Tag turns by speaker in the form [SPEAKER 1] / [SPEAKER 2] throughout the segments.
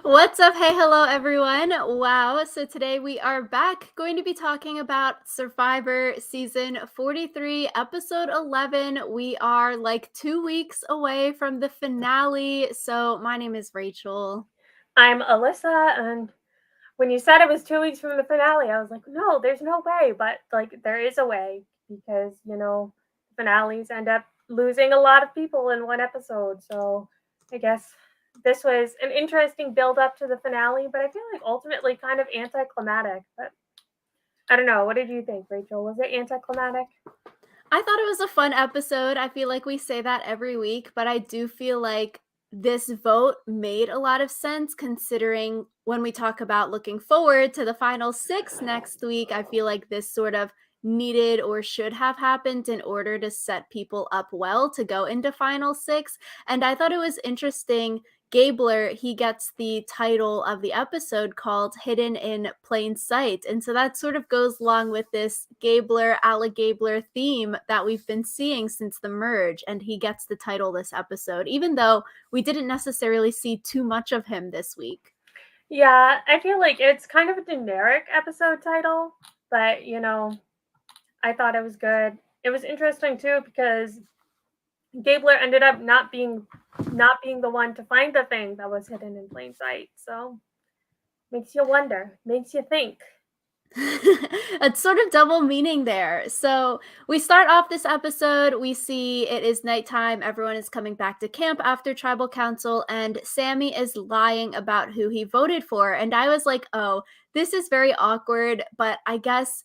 [SPEAKER 1] What's up? Hey, hello, everyone. Wow. So today we are back going to be talking about Survivor season 43, episode 11. We are like 2 weeks away from the finale. So my name is Rachel.
[SPEAKER 2] I'm Alyssa, and when you said it was 2 weeks from the finale, I was like, no, there's no way. But like, there is a way because finales end up losing a lot of people in one episode. So I guess this was an interesting build up to the finale, but I feel like ultimately kind of anticlimactic. But I don't know. What did you think, Rachel? Was it anticlimactic?
[SPEAKER 1] I thought it was a fun episode. I feel like we say that every week, but I do feel like this vote made a lot of sense considering when we talk about looking forward to the final six next week. I feel like this sort of needed or should have happened in order to set people up well to go into final six. And I thought it was interesting. Gabler, he gets the title of the episode called Hidden in Plain Sight. And so that sort of goes along with this Gabler, Ala Gabler theme that we've been seeing since the merge. And he gets the title this episode, even though we didn't necessarily see too much of him this week.
[SPEAKER 2] Yeah, I feel like it's kind of a generic episode title, but I thought it was good. It was interesting too because Gabler ended up not being the one to find the thing that was hidden in plain sight. So makes you wonder, makes you think.
[SPEAKER 1] It's sort of double meaning there. So we start off this episode. We see it is nighttime. Everyone is coming back to camp after tribal council, and Sammy is lying about who he voted for. And I was like, oh, this is very awkward, but I guess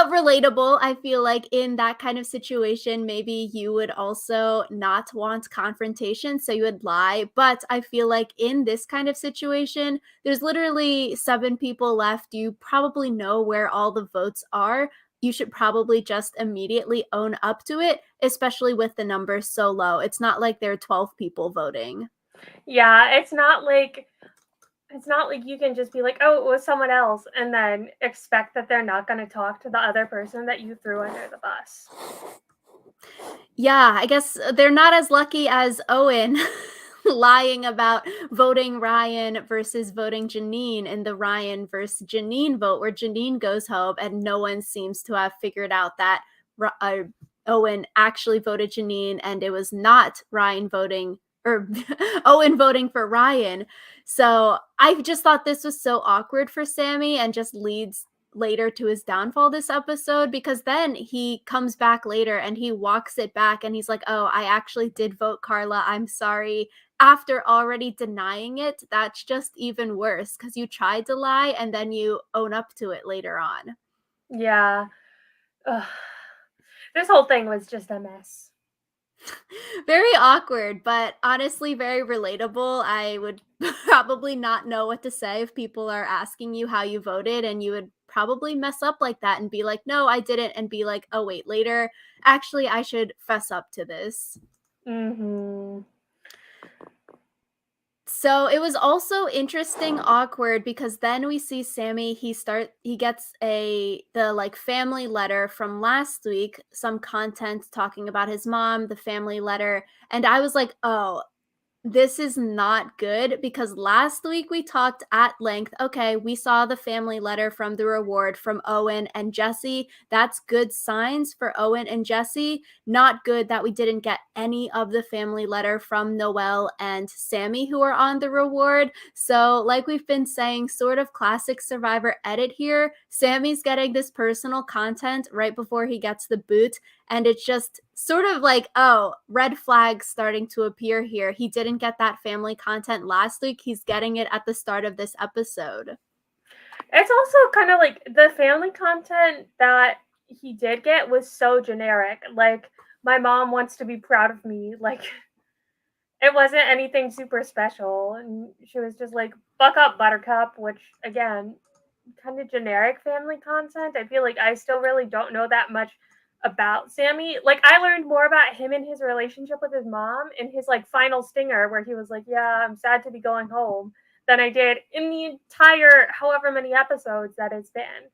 [SPEAKER 1] relatable. I feel like in that kind of situation, maybe you would also not want confrontation, so you would lie. But I feel like in this kind of situation, there's literally 7 people left. You probably know where all the votes are. You should probably just immediately own up to it, especially with the numbers so low. It's not like there are 12 people voting.
[SPEAKER 2] Yeah, it's not like you can just be like, oh, it was someone else, and then expect that they're not going to talk to the other person that you threw under the bus.
[SPEAKER 1] Yeah, I guess they're not as lucky as Owen lying about voting Ryan versus voting Janine in the Ryan versus Janine vote, where Janine goes home and no one seems to have figured out that Owen actually voted Janine and it was not Ryan voting or Owen voting for Ryan. So I just thought this was so awkward for Sammy and just leads later to his downfall this episode, because then he comes back later and he walks it back and he's like, oh, I actually did vote Carla, I'm sorry, after already denying it. That's just even worse because you tried to lie and then you own up to it later on.
[SPEAKER 2] Yeah. Ugh. This whole thing was just a mess.
[SPEAKER 1] Very awkward, but honestly very relatable. I would probably not know what to say if people are asking you how you voted, and you would probably mess up like that and be like, no, I didn't, and be like, oh, wait, later, actually, I should fess up to this.
[SPEAKER 2] Mm-hmm.
[SPEAKER 1] So it was also interesting, awkward, because then we see Sammy, he gets the like family letter from last week, some content talking about his mom, the family letter, and I was like, oh, this is not good, because last week we talked at length. Okay, we saw the family letter from the reward from Owen and Jesse. That's good signs for Owen and Jesse. Not good that we didn't get any of the family letter from Noelle and Sammy, who are on the reward. So, like we've been saying, sort of classic Survivor edit here. Sammy's getting this personal content right before he gets the boot, and it's just sort of like, oh, red flags starting to appear here. He didn't get that family content last week. He's getting it at the start of this episode.
[SPEAKER 2] It's also kind of like the family content that he did get was so generic. Like, my mom wants to be proud of me. Like, it wasn't anything super special. And she was just like, fuck up, Buttercup, which, again, kind of generic family content. I feel like I still really don't know that much about Sammy. Like, I learned more about him and his relationship with his mom in his like final stinger where he was like, "Yeah, I'm sad to be going home," than I did in the entire however many episodes that it's been.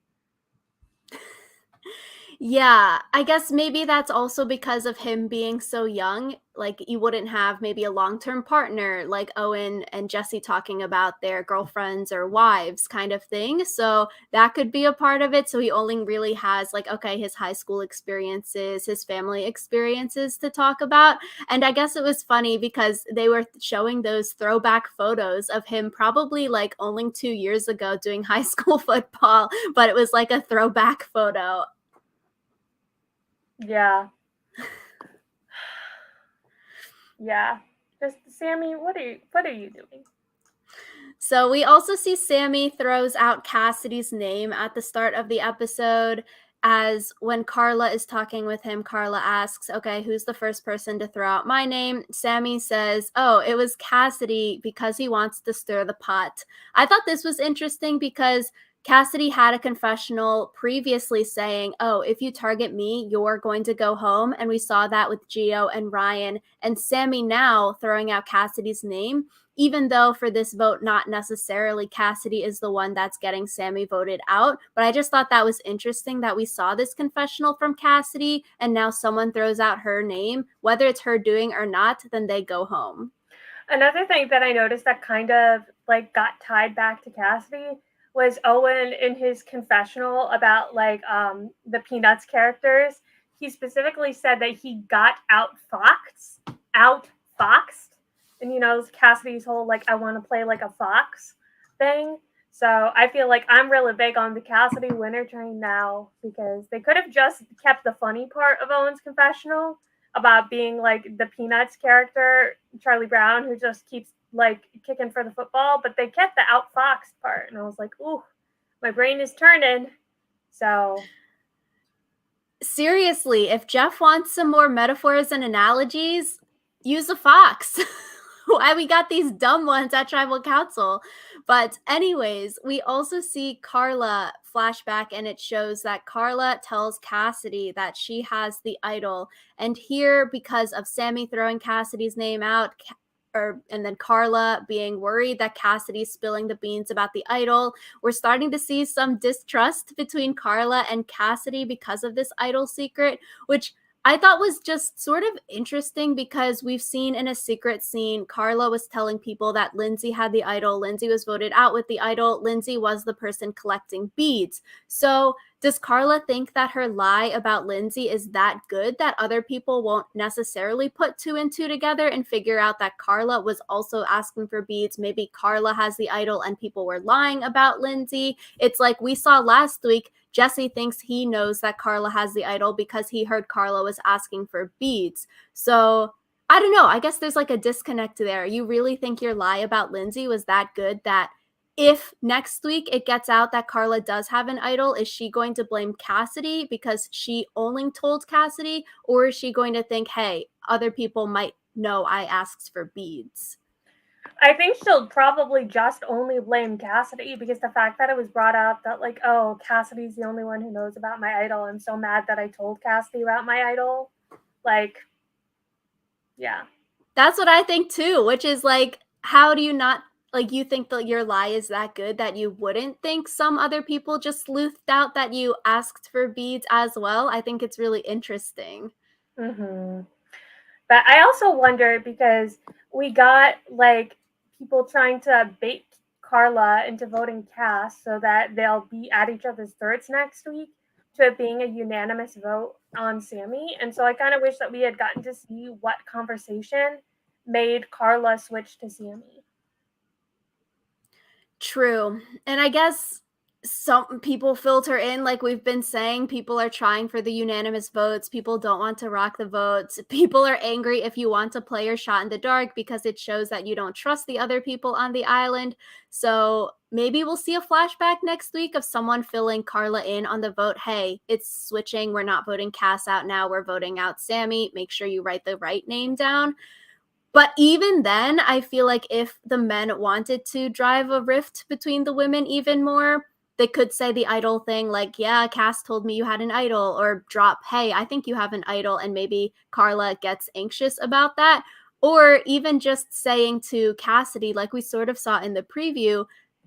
[SPEAKER 1] Yeah, I guess maybe that's also because of him being so young. Like, you wouldn't have maybe a long-term partner like Owen and Jesse talking about their girlfriends or wives kind of thing. So that could be a part of it. So he only really has like, okay, his high school experiences, his family experiences to talk about. And I guess it was funny because they were showing those throwback photos of him probably like only 2 years ago doing high school football, but it was like a throwback photo.
[SPEAKER 2] Yeah. Yeah. Just Sammy, what are you doing?
[SPEAKER 1] So we also see Sammy throws out Cassidy's name at the start of the episode. As when Carla is talking with him, Carla asks, okay, who's the first person to throw out my name? Sammy says, oh, it was Cassidy because he wants to stir the pot. I thought this was interesting because Cassidy had a confessional previously saying, oh, if you target me, you're going to go home. And we saw that with Gio and Ryan. And Sammy now throwing out Cassidy's name, even though for this vote, not necessarily Cassidy is the one that's getting Sammy voted out. But I just thought that was interesting that we saw this confessional from Cassidy and now someone throws out her name. Whether it's her doing or not, then they go home.
[SPEAKER 2] Another thing that I noticed that kind of like got tied back to Cassidy was Owen in his confessional about like the Peanuts characters. He specifically said that he got outfoxed, and Cassidy's whole like I want to play like a fox thing. So I feel like I'm really big on the Cassidy winner train now because they could have just kept the funny part of Owen's confessional about being like the Peanuts character, Charlie Brown, who just keeps like kicking for the football, but they kept the outfoxed part, and I was like, ooh, my brain is turning. So
[SPEAKER 1] Seriously, if Jeff wants some more metaphors and analogies, use a fox. Why we got these dumb ones at tribal council. But anyways, we also see Carla flashback, and it shows that Carla tells Cassidy that she has the idol. And here, because of Sammy throwing Cassidy's name out, and then Carla being worried that Cassidy's spilling the beans about the idol, we're starting to see some distrust between Carla and Cassidy because of this idol secret, which I thought was just sort of interesting because we've seen in a secret scene, Carla was telling people that Lindsay had the idol. Lindsay was voted out with the idol. Lindsay was the person collecting beads. So does Carla think that her lie about Lindsay is that good that other people won't necessarily put two and two together and figure out that Carla was also asking for beads? Maybe Carla has the idol and people were lying about Lindsay. It's like we saw last week, Jesse thinks he knows that Carla has the idol because he heard Carla was asking for beads. So I don't know. I guess there's like a disconnect there. You really think your lie about Lindsay was that good that if next week it gets out that Carla does have an idol, is she going to blame Cassidy because she only told Cassidy? Or is she going to think, hey, other people might know I asked for beads?
[SPEAKER 2] I think she'll probably just only blame Cassidy because the fact that it was brought up that like, oh, Cassidy's the only one who knows about my idol. I'm so mad that I told Cassidy about my idol. Like, yeah.
[SPEAKER 1] That's what I think too, which is like, how do you not like you think that your lie is that good that you wouldn't think some other people just sleuthed out that you asked for beads as well? I think it's really interesting.
[SPEAKER 2] Hmm. But I also wonder because we got like people trying to bait Carla into voting Cass so that they'll be at each other's throats next week to it being a unanimous vote on Sammy. And so I kind of wish that we had gotten to see what conversation made Carla switch to Sammy.
[SPEAKER 1] True. And I guess some people filter in, like we've been saying, people are trying for the unanimous votes. People don't want to rock the votes. People are angry if you want to play your shot in the dark because it shows that you don't trust the other people on the island. So maybe we'll see a flashback next week of someone filling Carla in on the vote. Hey, it's switching. We're not voting Cass out now. We're voting out Sammy. Make sure you write the right name down. But even then, I feel like if the men wanted to drive a rift between the women even more, they could say the idol thing, like, yeah, Cass told me you had an idol, or drop, hey, I think you have an idol, and maybe Carla gets anxious about that. Or even just saying to Cassidy, like we sort of saw in the preview,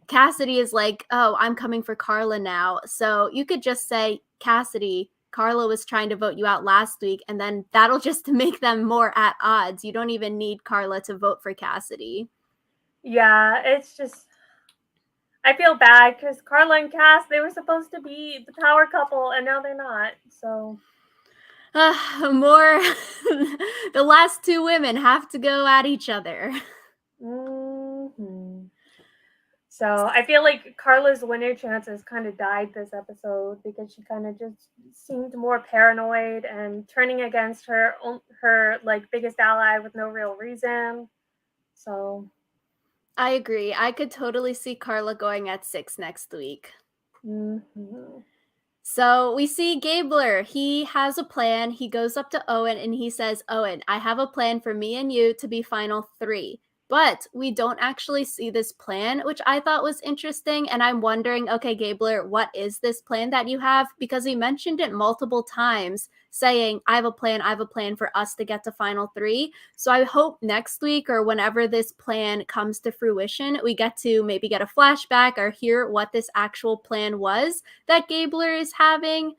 [SPEAKER 1] Cassidy is like, oh, I'm coming for Carla now. So you could just say, Cassidy, Carla was trying to vote you out last week, and then that'll just make them more at odds. You don't even need Carla to vote for Cassidy.
[SPEAKER 2] Yeah, it's just I feel bad because Carla and Cass, they were supposed to be the power couple, and now they're not. So,
[SPEAKER 1] More. The last two women have to go at each other.
[SPEAKER 2] hmm so I feel like Carla's winner chances kind of died this episode because she kind of just seemed more paranoid and turning against her like biggest ally with no real reason. So,
[SPEAKER 1] I agree. I could totally see Carla going at 6 next week.
[SPEAKER 2] mhm.
[SPEAKER 1] So we see Gabler. He has a plan. He goes up to Owen and he says, Owen, I have a plan for me and you to be final three. But we don't actually see this plan, which I thought was interesting. And I'm wondering, okay, Gabler, what is this plan that you have? Because he mentioned it multiple times, saying, I have a plan for us to get to final three. So I hope next week or whenever this plan comes to fruition, we get to maybe get a flashback or hear what this actual plan was that Gabler is having,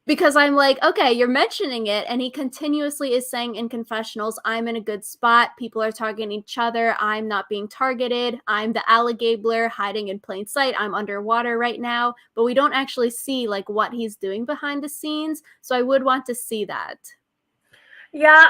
[SPEAKER 1] because I'm like, okay, you're mentioning it, and he continuously is saying in confessionals, I'm in a good spot. People are targeting each other. I'm not being targeted. I'm the alligabler hiding in plain sight. I'm underwater right now. But we don't actually see like what he's doing behind the scenes. So I would want to see that.
[SPEAKER 2] Yeah,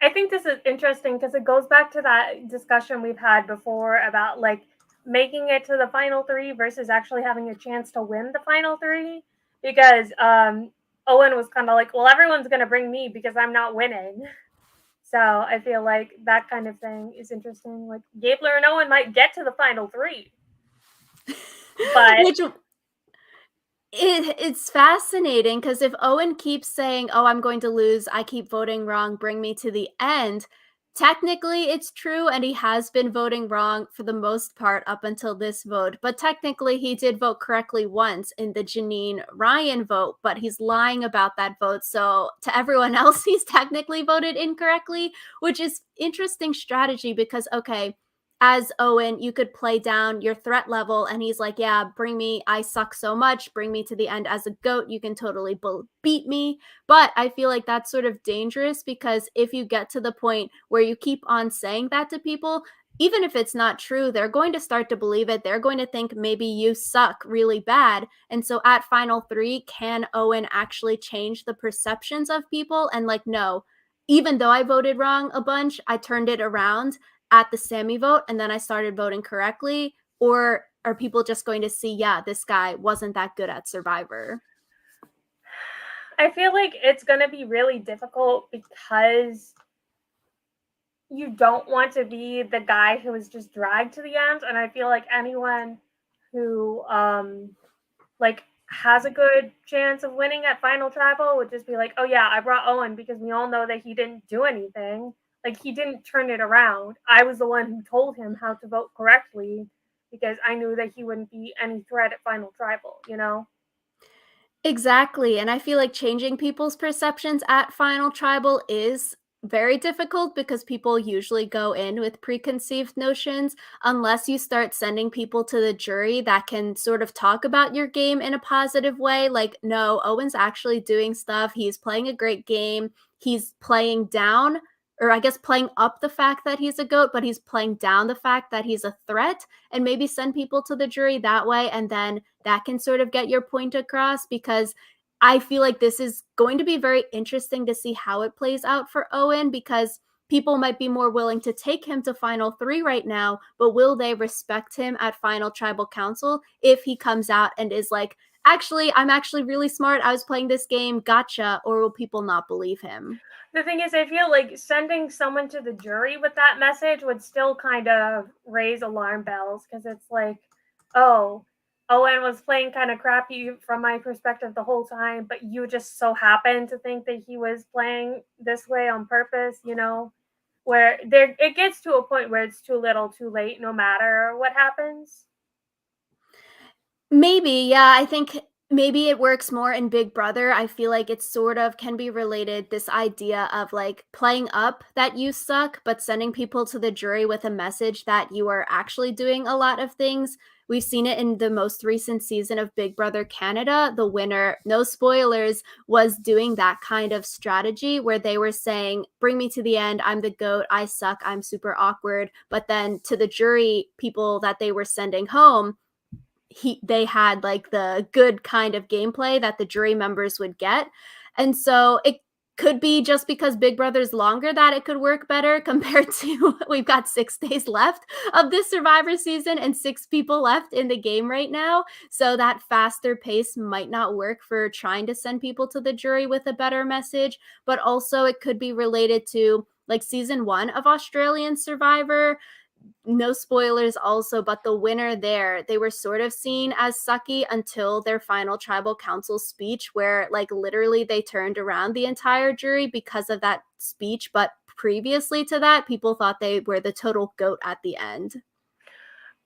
[SPEAKER 2] I think this is interesting because it goes back to that discussion we've had before about like making it to the final three versus actually having a chance to win the final three. Because Owen was kind of like, well, everyone's going to bring me because I'm not winning. So I feel like that kind of thing is interesting. Like Gabler and Owen might get to the final three, but
[SPEAKER 1] Which it's fascinating because if Owen keeps saying, "Oh, I'm going to lose. I keep voting wrong. Bring me to the end." Technically, it's true, and he has been voting wrong for the most part up until this vote. But technically, he did vote correctly once in the Janine Ryan vote, but he's lying about that vote. So to everyone else, he's technically voted incorrectly, which is interesting strategy because, okay, as Owen, you could play down your threat level, and he's like, yeah, bring me, I suck so much, bring me to the end as a goat, you can totally beat me. But I feel like that's sort of dangerous because if you get to the point where you keep on saying that to people, even if it's not true, they're going to start to believe it. They're going to think maybe you suck really bad. And so at final three, can Owen actually change the perceptions of people? And like, no, even though I voted wrong a bunch, I turned it around at the Sammy vote and then I started voting correctly? Or are people just going to see, yeah, this guy wasn't that good at Survivor?
[SPEAKER 2] I feel like it's going to be really difficult because you don't want to be the guy who is just dragged to the end. And I feel like anyone who like has a good chance of winning at Final Tribal would just be like, oh yeah, I brought Owen because we all know that he didn't do anything. Like he didn't turn it around. I was the one who told him how to vote correctly because I knew that he wouldn't be any threat at Final Tribal, you know?
[SPEAKER 1] Exactly, and I feel like changing people's perceptions at Final Tribal is very difficult because people usually go in with preconceived notions unless you start sending people to the jury that can sort of talk about your game in a positive way. Like, no, Owen's actually doing stuff. He's playing a great game. He's playing down, or I guess playing up the fact that he's a goat, but he's playing down the fact that he's a threat, and maybe send people to the jury that way. And then that can sort of get your point across, because I feel like this is going to be very interesting to see how it plays out for Owen, because people might be more willing to take him to final three right now, but will they respect him at final tribal council if he comes out and is like, actually, I'm actually really smart. I was playing this game. Gotcha. Or will people not believe him?
[SPEAKER 2] The thing is, I feel like sending someone to the jury with that message would still kind of raise alarm bells because it's like, oh, Owen was playing kind of crappy from my perspective the whole time, but you just so happened to think that he was playing this way on purpose, you know? Where there it gets to a point where it's too little, too late, no matter what happens.
[SPEAKER 1] Maybe, yeah. I think maybe it works more in Big Brother. I feel like it sort of can be related, this idea of like playing up that you suck, but sending people to the jury with a message that you are actually doing a lot of things. We've seen it in the most recent season of Big Brother Canada. The winner, no spoilers, was doing that kind of strategy where they were saying, bring me to the end. I'm the GOAT. I suck. I'm super awkward. But then to the jury, people that they were sending home, they had like the good kind of gameplay that the jury members would get. And so it could be just because Big Brother's longer that it could work better compared to we've got 6 days left of this Survivor season and 6 people left in the game right now. So that faster pace might not work for trying to send people to the jury with a better message. But also, it could be related to like season 1 of Australian Survivor. No spoilers also, but the winner there, they were sort of seen as sucky until their final tribal council speech, where like literally they turned around the entire jury because of that speech. But previously to that, people thought they were the total goat at the end.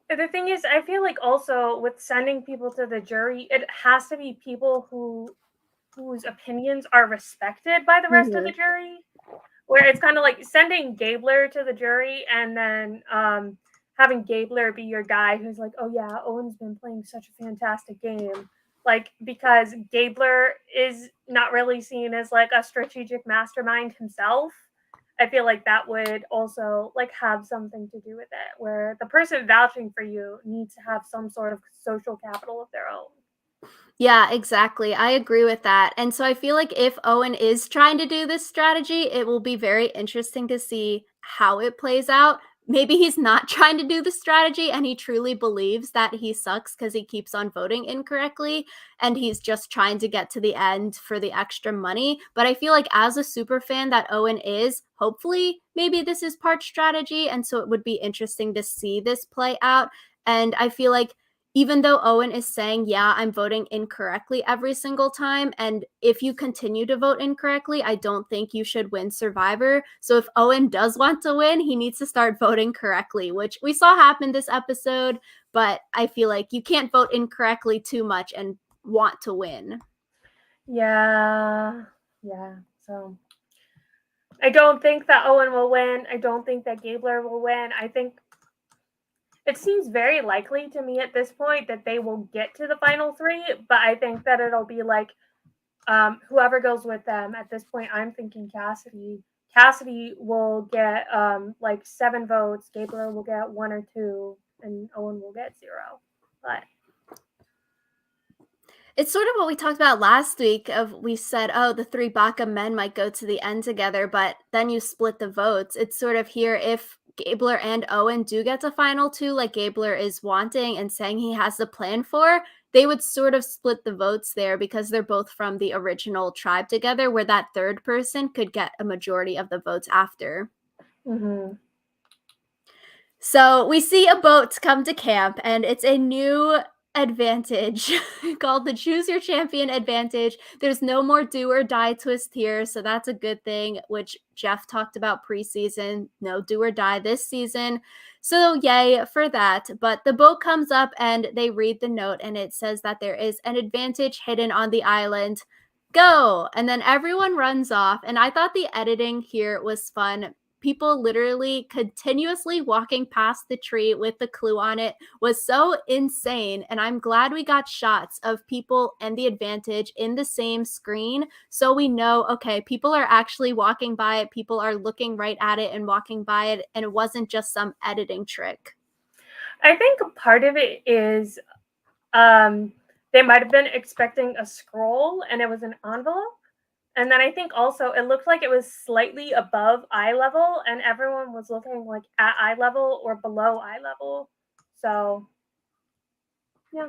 [SPEAKER 2] The thing is, I feel like also with sending people to the jury, it has to be people whose opinions are respected by the rest of the
[SPEAKER 1] Mhm.
[SPEAKER 2] jury. Where it's kind of like sending Gabler to the jury and then having Gabler be your guy who's like, oh yeah, Owen's been playing such a fantastic game. Like, because Gabler is not really seen as like a strategic mastermind himself. I feel like that would also like have something to do with it, where the person vouching for you needs to have some sort of social capital of their own.
[SPEAKER 1] Yeah, exactly. I agree with that. And so I feel like if Owen is trying to do this strategy, it will be very interesting to see how it plays out. Maybe he's not trying to do the strategy and he truly believes that he sucks because he keeps on voting incorrectly and he's just trying to get to the end for the extra money. But I feel like as a super fan that Owen is, hopefully maybe this is part strategy. And so it would be interesting to see this play out. And I feel like even though Owen is saying, yeah, I'm voting incorrectly every single time, and if you continue to vote incorrectly, I don't think you should win Survivor. So if Owen does want to win, he needs to start voting correctly, which we saw happen this episode, but I feel like you can't vote incorrectly too much and want to win.
[SPEAKER 2] Yeah. Yeah. So I don't think that Owen will win. I don't think that Gabler will win. I think it seems very likely to me at this point that they will get to the final three, but I think that it'll be like whoever goes with them. At this point, I'm thinking Cassidy. Cassidy will get like 7 votes. Gabler will get 1 or 2, and Owen will get 0. But
[SPEAKER 1] It's sort of what we talked about last week of we said, oh, the 3 Baka men might go to the end together, but then you split the votes. It's sort of here if Gabler and Owen do get to final 2, like Gabler is wanting and saying he has the plan for, they would sort of split the votes there because they're both from the original tribe together, where that third person could get a majority of the votes after.
[SPEAKER 2] mhm.
[SPEAKER 1] So we see a boat come to camp, and it's a new advantage called the Choose Your Champion advantage. There's no more do or die twist here, so that's a good thing, which Jeff talked about preseason. No do or die this season. So, yay for that. But the boat comes up and they read the note, and it says that there is an advantage hidden on the island. Go! And then everyone runs off. And I thought the editing here was fun. People literally continuously walking past the tree with the clue on it was so insane. And I'm glad we got shots of people and the advantage in the same screen. So we know, okay, people are actually walking by it, people are looking right at it and walking by it. And it wasn't just some editing trick.
[SPEAKER 2] I think part of it is um, they might have been expecting a scroll and it was an envelope. And then I think also it looked like it was slightly above eye level, and everyone was looking like at eye level or below eye level. So yeah,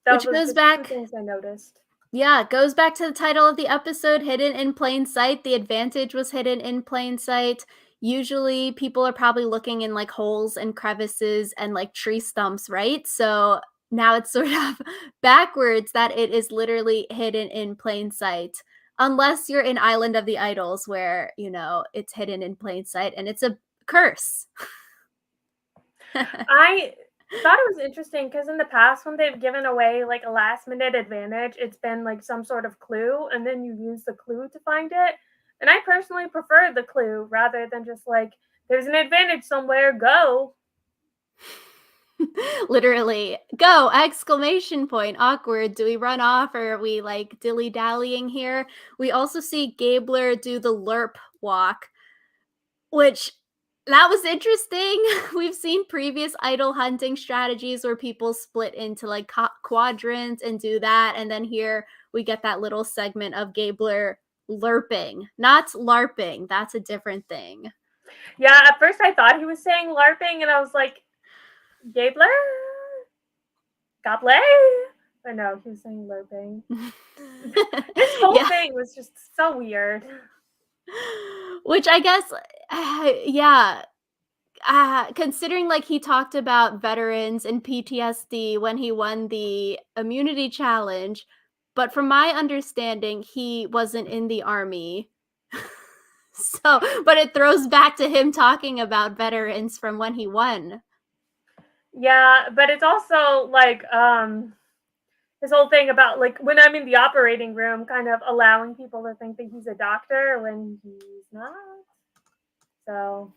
[SPEAKER 2] that
[SPEAKER 1] Which
[SPEAKER 2] was
[SPEAKER 1] goes
[SPEAKER 2] the two
[SPEAKER 1] back
[SPEAKER 2] things I noticed.
[SPEAKER 1] Yeah, it goes back to the title of the episode, Hidden in Plain Sight. The advantage was hidden in plain sight. Usually people are probably looking in like holes and crevices and like tree stumps, right? So now it's sort of backwards that it is literally hidden in plain sight. Unless you're in Island of the Idols where, it's hidden in plain sight and it's a curse.
[SPEAKER 2] I I thought it was interesting because in the past, when they've given away like a last minute advantage, it's been like some sort of clue, and then you use the clue to find it. And I personally prefer the clue rather than just like, there's an advantage somewhere, go.
[SPEAKER 1] Literally, go! Exclamation point. Awkward. Do we run off or are we like dilly dallying here? We also see Gabler do the lerp walk, which that was interesting. We've seen previous idol hunting strategies where people split into like quadrants and do that. And then here we get that little segment of Gabler lerping, not LARPing. That's a different thing.
[SPEAKER 2] Yeah, at first I thought he was saying LARPing, and I was like, Gabler? Goblet? But no, he was saying LARPing. This whole
[SPEAKER 1] Yeah.
[SPEAKER 2] thing was just so weird.
[SPEAKER 1] Which I guess, yeah, considering like he talked about veterans and PTSD when he won the immunity challenge, but from my understanding, he wasn't in the army. So, but it throws back to him talking about veterans from when he won.
[SPEAKER 2] Yeah, but it's also like his whole thing about like when I'm in the operating room, kind of allowing people to think that he's a doctor when he's not. So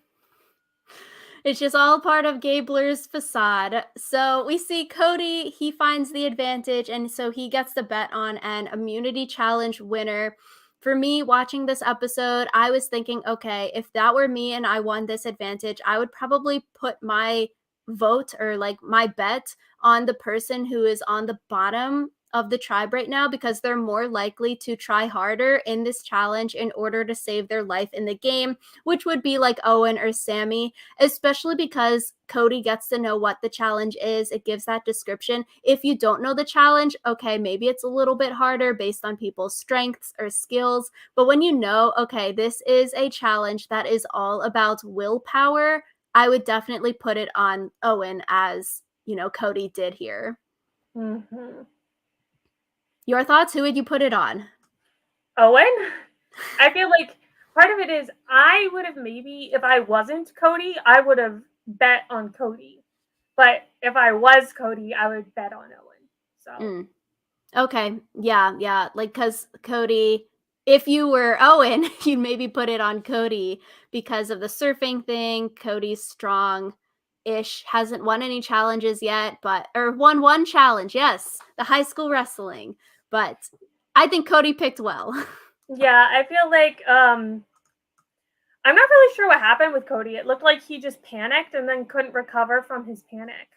[SPEAKER 1] It's just all part of Gabler's facade. So we see Cody, he finds the advantage, and so he gets the bet on an immunity challenge winner. For me, watching this episode, I was thinking, okay, if that were me and I won this advantage, I would probably put my vote or like my bet on the person who is on the bottom of the tribe right now because they're more likely to try harder in this challenge in order to save their life in the game, which would be like Owen or Sammy, especially because Cody gets to know what the challenge is. It gives that description. If you don't know the challenge, okay, maybe it's a little bit harder based on people's strengths or skills. But when you know, okay, this is a challenge that is all about willpower, I would definitely put it on Owen as, Cody did here.
[SPEAKER 2] mhm.
[SPEAKER 1] Your thoughts? Who would you put it on?
[SPEAKER 2] Owen, I feel like part of it is I would have maybe if I wasn't Cody, I would have bet on Cody. But if I was Cody, I would bet on Owen. So
[SPEAKER 1] Mm. Okay. Yeah, yeah. Like, cause Cody, if you were Owen, you'd maybe put it on Cody because of the surfing thing. Cody's strong ish, hasn't won any challenges yet, but, or won one challenge. Yes, the high school wrestling. But I think Cody picked well.
[SPEAKER 2] yeah, I feel like I'm not really sure what happened with Cody. It looked like he just panicked and then couldn't recover from his panic.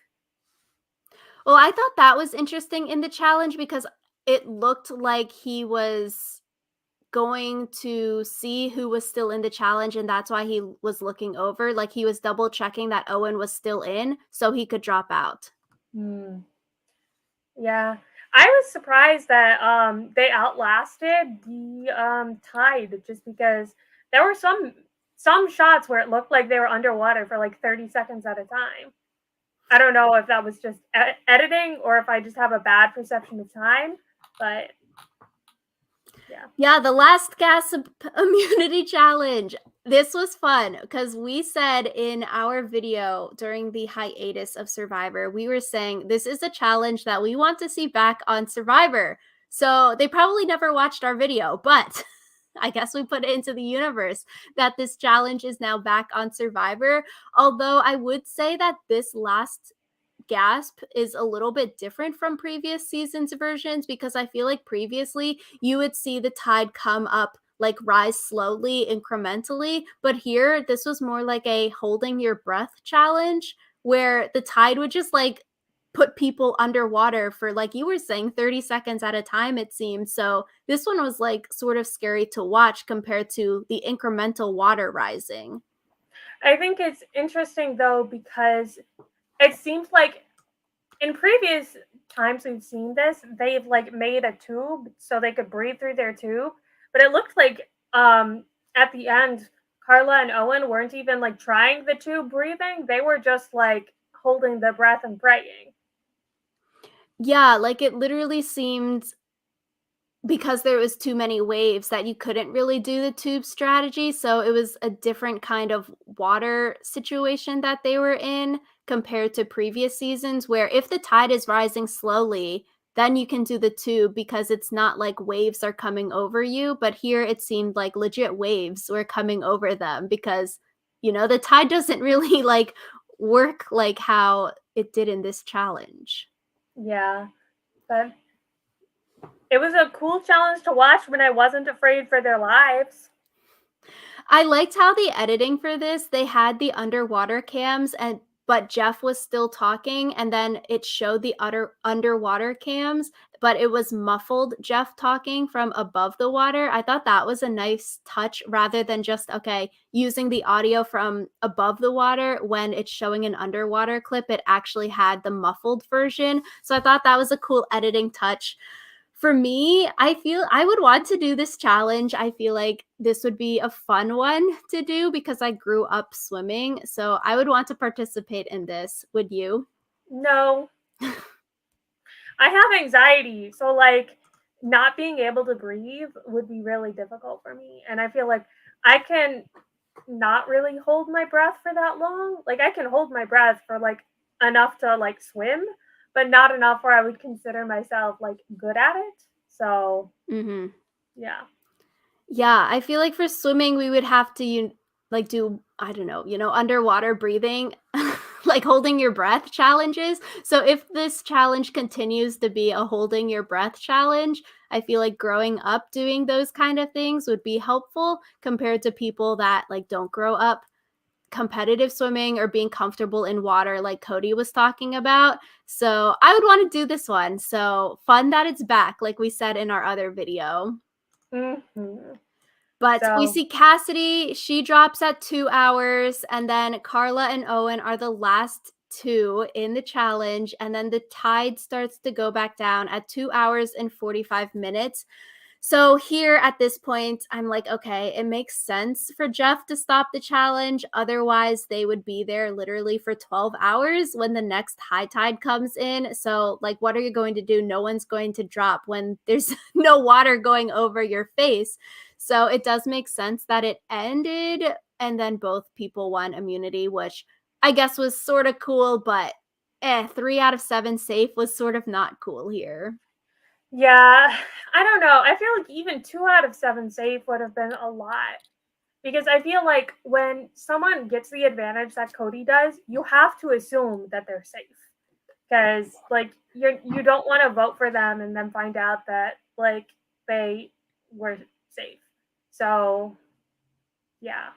[SPEAKER 1] Well, I thought that was interesting in the challenge because it looked like he was going to see who was still in the challenge, and that's why he was looking over, like, he was double checking that Owen was still in so he could drop out.
[SPEAKER 2] Hmm. Yeah. I was surprised that they outlasted the Tide just because there were some shots where it looked like they were underwater for like 30 seconds at a time. I don't know if that was just editing or if I just have a bad perception of time, but yeah.
[SPEAKER 1] Yeah, the last gasp immunity challenge. This was fun because we said in our video during the hiatus of Survivor, we were saying this is a challenge that we want to see back on Survivor. So they probably never watched our video, but I guess we put it into the universe that this challenge is now back on Survivor. Although I would say that this last gasp is a little bit different from previous seasons versions because I feel like previously you would see the tide come up, like rise slowly incrementally, but here this was more like a holding your breath challenge where the tide would just like put people underwater for, like you were saying, 30 seconds at a time, it seemed. So this one was like sort of scary to watch compared to the incremental water rising.
[SPEAKER 2] I think it's interesting though because it seems like in previous times we've seen this, they've like made a tube so they could breathe through their tube. But it looked like at the end, Carla and Owen weren't even like trying the tube breathing. They were just like holding their breath and praying.
[SPEAKER 1] Yeah, like it literally seemed because there was too many waves that you couldn't really do the tube strategy, so it was a different kind of water situation that they were in compared to previous seasons where if the tide is rising slowly, then you can do the tube because it's not like waves are coming over you, but here it seemed like legit waves were coming over them because, the tide doesn't really, like, work like how it did in this challenge.
[SPEAKER 2] Yeah, but it was a cool challenge to watch when I wasn't afraid for their lives.
[SPEAKER 1] I liked how the editing for this, they had the underwater cams but Jeff was still talking and then it showed the underwater cams, but it was muffled Jeff talking from above the water. I thought that was a nice touch rather than just using the audio from above the water when it's showing an underwater clip, it actually had the muffled version. So I thought that was a cool editing touch. For me, I feel I would want to do this challenge. I feel like this would be a fun one to do because I grew up swimming, so I would want to participate in this. Would you?
[SPEAKER 2] No, I have anxiety, so like not being able to breathe would be really difficult for me. And I feel like I can not really hold my breath for that long. Like I can hold my breath for like enough to like swim, but not enough where I would consider myself like good at it. So,
[SPEAKER 1] Mhm.
[SPEAKER 2] yeah.
[SPEAKER 1] Yeah, I feel like for swimming, we would have to do, I don't know, underwater breathing, like holding your breath challenges. So if this challenge continues to be a holding your breath challenge, I feel like growing up doing those kind of things would be helpful compared to people that like don't grow up competitive swimming or being comfortable in water like Cody was talking about. So I would want to do this one. So fun that it's back, like we said in our other video.
[SPEAKER 2] Hmm.
[SPEAKER 1] But we
[SPEAKER 2] So,
[SPEAKER 1] see Cassidy, she drops at 2 hours, and then Carla and Owen are the last 2 in the challenge, and then the tide starts to go back down at 2 hours and 45 minutes. So here at this point, I'm like, okay, it makes sense for Jeff to stop the challenge. Otherwise, they would be there literally for 12 hours when the next high tide comes in. So, like, what are you going to do? No one's going to drop when there's no water going over your face. So, it does make sense that it ended and then both people won immunity, which I guess was sort of cool, but 3 out of 7 safe was sort of not cool here.
[SPEAKER 2] yeah, I don't know. I feel like even 2 out of 7 safe would have been a lot. Because I feel like when someone gets the advantage that Cody does, you have to assume that they're safe. Because like you don't want to vote for them and then find out that like they were safe. So yeah.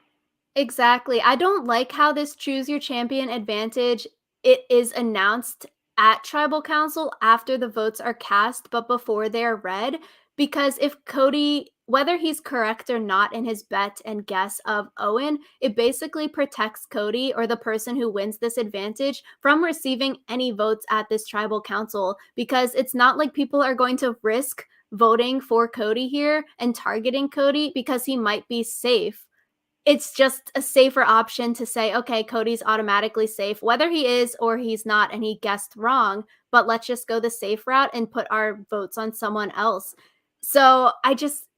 [SPEAKER 1] Exactly. I don't like how this choose your champion advantage it is announced at tribal council after the votes are cast but before they are read because if Cody whether he's correct or not in his bet and guess of Owen, it basically protects Cody or the person who wins this advantage from receiving any votes at this tribal council because it's not like people are going to risk voting for Cody here and targeting Cody because he might be safe. It's just a safer option to say, okay, Cody's automatically safe, whether he is or he's not, and he guessed wrong, but let's just go the safe route and put our votes on someone else. So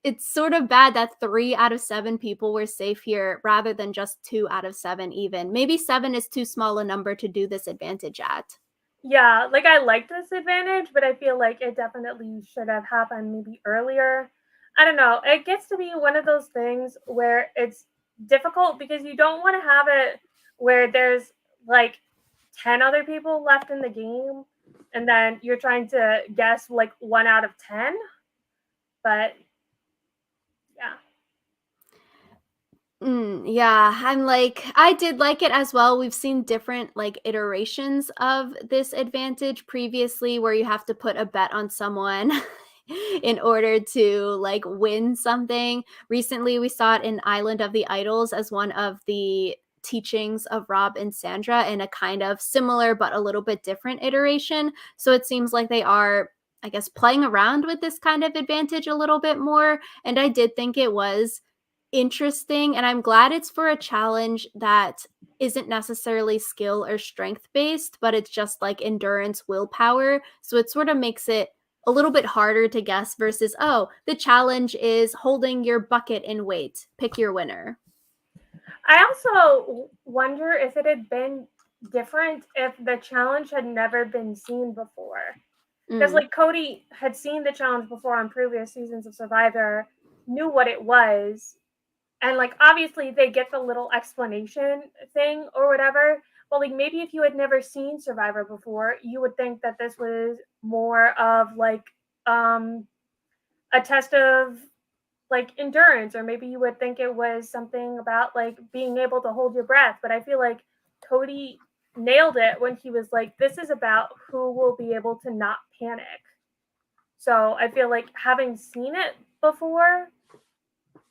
[SPEAKER 1] it's sort of bad that 3 out of 7 people were safe here rather than just 2 out of 7, even. Maybe 7 is too small a number to do this advantage at.
[SPEAKER 2] Yeah, like I like this advantage, but I feel like it definitely should have happened maybe earlier. I don't know. It gets to be one of those things where it's difficult because you don't want to have it where there's like 10 other people left in the game and then you're trying to guess like 1 out of 10. But yeah.
[SPEAKER 1] Yeah, I did like it as well. We've seen different iterations of this advantage previously where you have to put a bet on someone in order to win something. Recently, we saw it in Island of the Idols as one of the teachings of Rob and Sandra in a kind of similar but a little bit different iteration. So it seems like they are, I guess, playing around with this kind of advantage a little bit more. And I did think it was interesting, and I'm glad it's for a challenge that isn't necessarily skill or strength based, but it's just like endurance, willpower. So it sort of makes it a little bit harder to guess versus, oh, the challenge is holding your bucket in weight. Pick your winner.
[SPEAKER 2] I also wonder if it had been different if the challenge had never been seen before. Because
[SPEAKER 1] Mm.
[SPEAKER 2] like Cody had seen the challenge before on previous seasons of Survivor, knew what it was, and like obviously they get the little explanation thing or whatever. But like maybe if you had never seen Survivor before, you would think that this was more of like um a test of like endurance, or maybe you would think it was something about like being able to hold your breath. But I feel like Cody nailed it when he was like, this is about who will be able to not panic. So I feel like having seen it before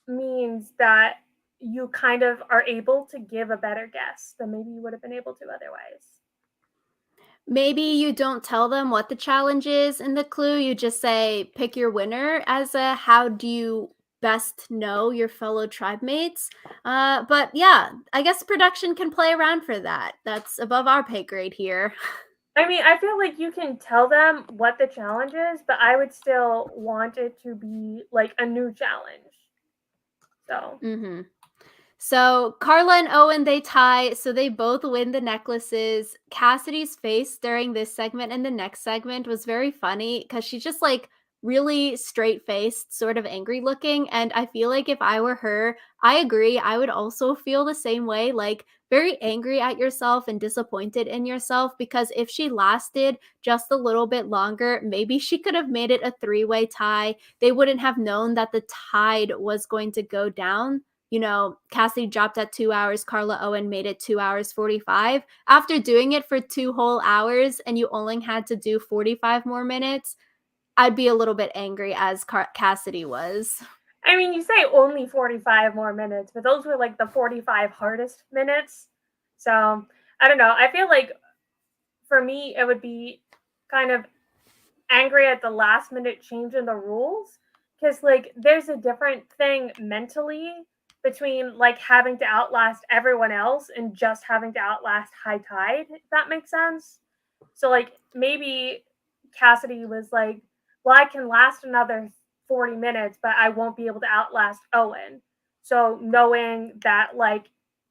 [SPEAKER 2] means that you kind of are able to give a better guess than maybe you would have been able to otherwise.
[SPEAKER 1] Maybe you don't tell them what the challenge is in the clue, you just say, "Pick your winner," as a how do you best know your fellow tribe mates? But yeah, I guess production can play around for that. That's above our pay grade here.
[SPEAKER 2] I mean, I feel like you can tell them what the challenge is, but I would still want it to be like a new challenge. So,
[SPEAKER 1] Mhm. So Carla and Owen they tie, so they both win the necklaces. Cassidy's face during this segment and the next segment was very funny because she's just like really straight faced, sort of angry looking. And I feel like if I were her, I agree, I would also feel the same way, like very angry at yourself and disappointed in yourself because if she lasted just a little bit longer, maybe she could have made it a three-way tie. They wouldn't have known that the tide was going to go down. Cassidy dropped at 2 hours, Carla Owen made it 2 hours 45. After doing it for 2 whole hours and you only had to do 45 more minutes, I'd be a little bit angry as Cassidy was.
[SPEAKER 2] I mean, you say only 45 more minutes, but those were like the 45 hardest minutes. So, I don't know. I feel like for me, it would be kind of angry at the last minute change in the rules, because like there's a different thing mentally between like having to outlast everyone else and just having to outlast high tide, if that makes sense. So like maybe Cassidy was like, well, I can last another 40 minutes, but I won't be able to outlast Owen. So knowing that like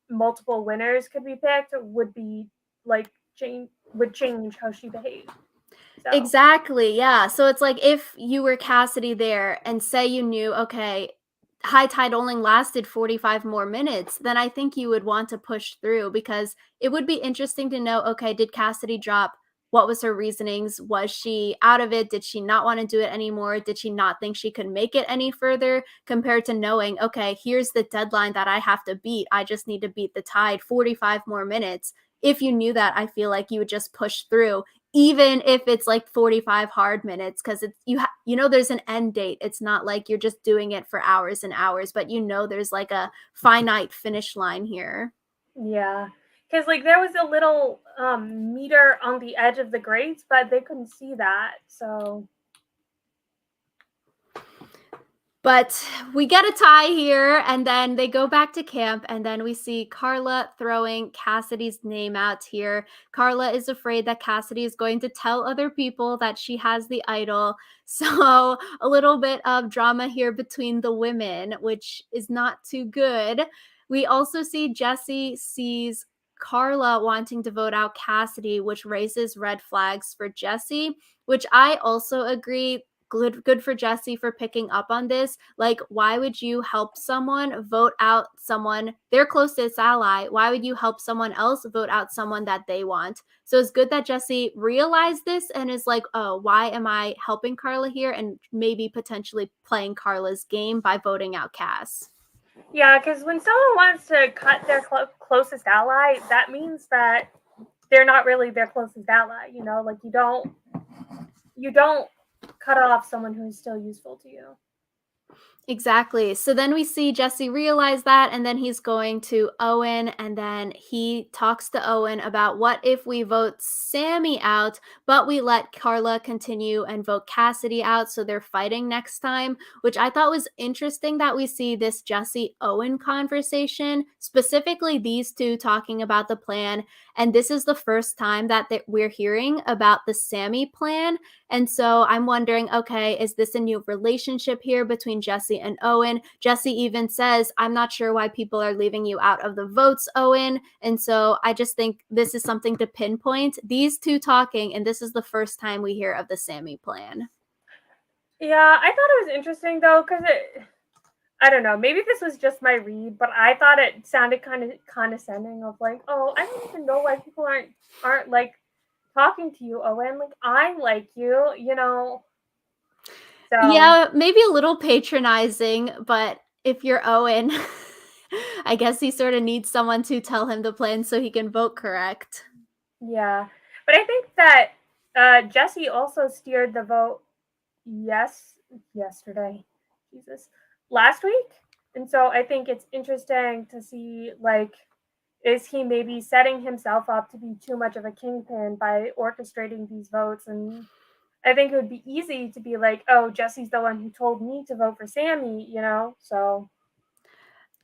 [SPEAKER 2] multiple winners could be picked would be like change how she behaved. So
[SPEAKER 1] Exactly, yeah. So it's like if you were Cassidy there and say you knew, okay, high tide only lasted 45 more minutes, then I think you would want to push through because it would be interesting to know, okay, did Cassidy drop? What was her reasonings? Was she out of it? Did she not want to do it anymore? Did she not think she could make it any further compared to knowing, okay, here's the deadline that I have to beat. I just need to beat the tide 45 more minutes. If you knew that, I feel like you would just push through even if it's like 45 hard minutes because it's there's an end date. It's not like you're just doing it for hours and hours, but there's like a finite finish line here.
[SPEAKER 2] yeah, because like there was a little meter on the edge of the grates, but they couldn't see that. So
[SPEAKER 1] But we get a tie here, and then they go back to camp, and then we see Carla throwing Cassidy's name out here. Carla is afraid that Cassidy is going to tell other people that she has the idol. So, a little bit of drama here between the women, which is not too good. We also see Jesse sees Carla wanting to vote out Cassidy, which raises red flags for Jesse, which I also agree good for Jesse for picking up on this. Like, why would you help someone vote out someone, their closest ally? Why would you help someone else vote out someone that they want? So it's good that Jesse realized this and is like, oh, why am I helping Carla here? And maybe potentially playing Carla's game by voting out Cass.
[SPEAKER 2] yeah, because when someone wants to cut their closest ally, that means that they're not really their closest ally. You know, like you don't cut off someone who's still useful to you.
[SPEAKER 1] Exactly. So then we see Jesse realize that, and then he's going to Owen, and then he talks to Owen about what if we vote Sammy out, but we let Carla continue and vote Cassidy out, so they're fighting next time, which I thought was interesting that we see this Jesse Owen conversation, specifically these two talking about the plan. And this is the first time that we're hearing about the Sammy plan. And so I'm wondering, okay, is this a new relationship here between Jesse and Owen? Jesse even says, I'm not sure why people are leaving you out of the votes, Owen. And so I just think this is something to pinpoint. These two talking, and this is the first time we hear of the Sammy plan.
[SPEAKER 2] Yeah, I thought it was interesting though, because I don't know, maybe this was just my read, but I thought it sounded kind of condescending of like, oh, I don't even know why people aren't like talking to you, Owen. Like I like you, you know. So
[SPEAKER 1] Yeah, maybe a little patronizing, but if you're Owen, I guess he sort of needs someone to tell him the plan so he can vote correct.
[SPEAKER 2] yeah, but I think that Jesse also steered the vote yesterday, Jesus, last week, and so I think it's interesting to see like is he maybe setting himself up to be too much of a kingpin by orchestrating these votes? And I think it would be easy to be like, oh, Jesse's the one who told me to vote for Sammy, you know? So,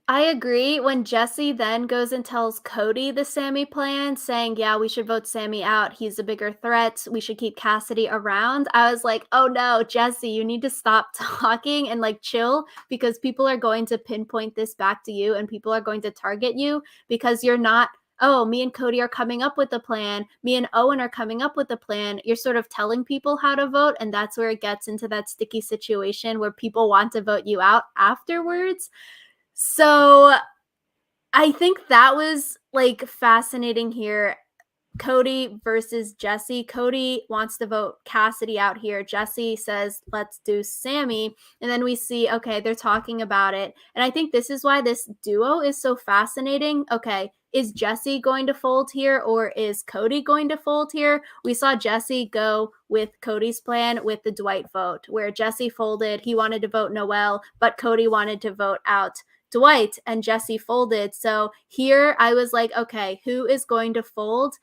[SPEAKER 1] I agree. When Jesse then goes and tells Cody the Sammy plan, saying, yeah, we should vote Sammy out. He's a bigger threat. We should keep Cassidy around. I was like, oh no, Jesse, you need to stop talking and like chill because people are going to pinpoint this back to you and people are going to target you because you're not. Oh, me and Cody are coming up with the plan. Me and Owen are coming up with the plan. You're sort of telling people how to vote. And that's where it gets into that sticky situation where people want to vote you out afterwards. So I think that was, like, fascinating here. Cody versus Jesse. Cody wants to vote Cassidy out here. Jesse says, let's do Sammy. And then we see, okay, they're talking about it. And I think this is why this duo is so fascinating. Okay, is Jesse going to fold here or is Cody going to fold here? We saw Jesse go with Cody's plan with the Dwight vote, where Jesse folded. He wanted to vote Noel, but Cody wanted to vote out Dwight, and Jesse folded. So here I was like, okay, who is going to fold?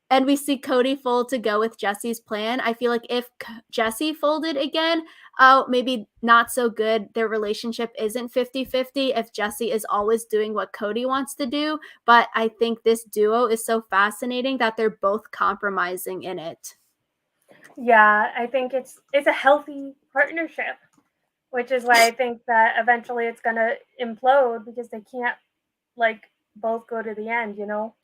[SPEAKER 1] And we see Cody fold to go with Jesse's plan. I feel like if Jesse folded again, oh, maybe not so good. Their relationship isn't 50-50 if Jesse is always doing what Cody wants to do. But I think this duo is so fascinating that they're both compromising in it.
[SPEAKER 2] yeah, I think it's a healthy partnership, which is why I think that eventually it's going to implode because they can't like both go to the end, you know?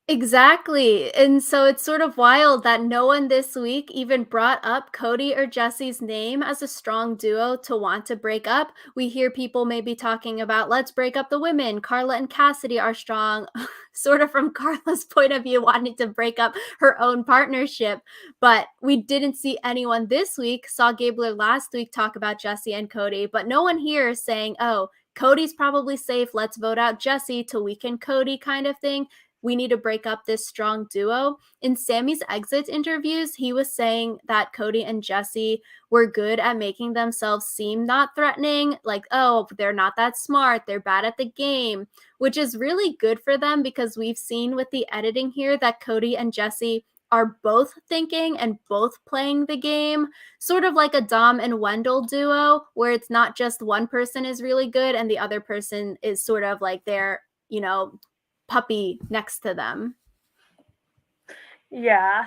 [SPEAKER 1] Exactly. And so it's sort of wild that no one this week even brought up Cody or Jesse's name as a strong duo to want to break up. We hear people maybe talking about, let's break up the women. Carla and Cassidy are strong, sort of from Carla's point of view, wanting to break up her own partnership. But we didn't see anyone this week. Saw Gabler last week talk about Jesse and Cody, but no one here is saying, oh, Cody's probably safe. Let's vote out Jesse to weaken Cody, kind of thing. We need to break up this strong duo. In Sammy's exit interviews, he was saying that Cody and Jesse were good at making themselves seem not threatening, like, oh, they're not that smart, they're bad at the game, which is really good for them because we've seen with the editing here that Cody and Jesse are both thinking and both playing the game, sort of like a Dom and Wendell duo, where it's not just one person is really good and the other person is sort of like their, puppy next to them.
[SPEAKER 2] Yeah.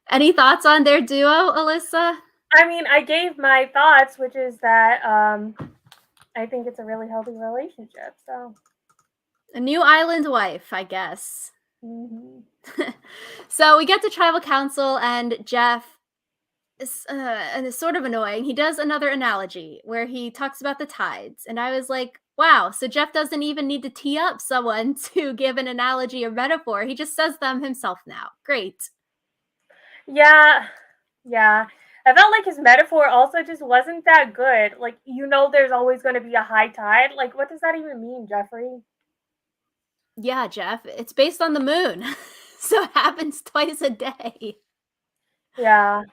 [SPEAKER 1] Any thoughts on their duo, Alyssa?
[SPEAKER 2] I mean, I gave my thoughts, which is that I think it's a really healthy relationship. So,
[SPEAKER 1] A new island wife, I guess.
[SPEAKER 2] mm-hmm.
[SPEAKER 1] So we get to tribal council, and Jeff and it's sort of annoying. He does another analogy where he talks about the tides, and I was like, wow, so Jeff doesn't even need to tee up someone to give an analogy or metaphor. He just says them himself now. Great.
[SPEAKER 2] Yeah, yeah. I felt like his metaphor also just wasn't that good. Like, you know, there's always going to be a high tide. Like, what does that even mean, Jeffrey?
[SPEAKER 1] Yeah, Jeff, it's based on the moon. So it happens twice a day.
[SPEAKER 2] Yeah.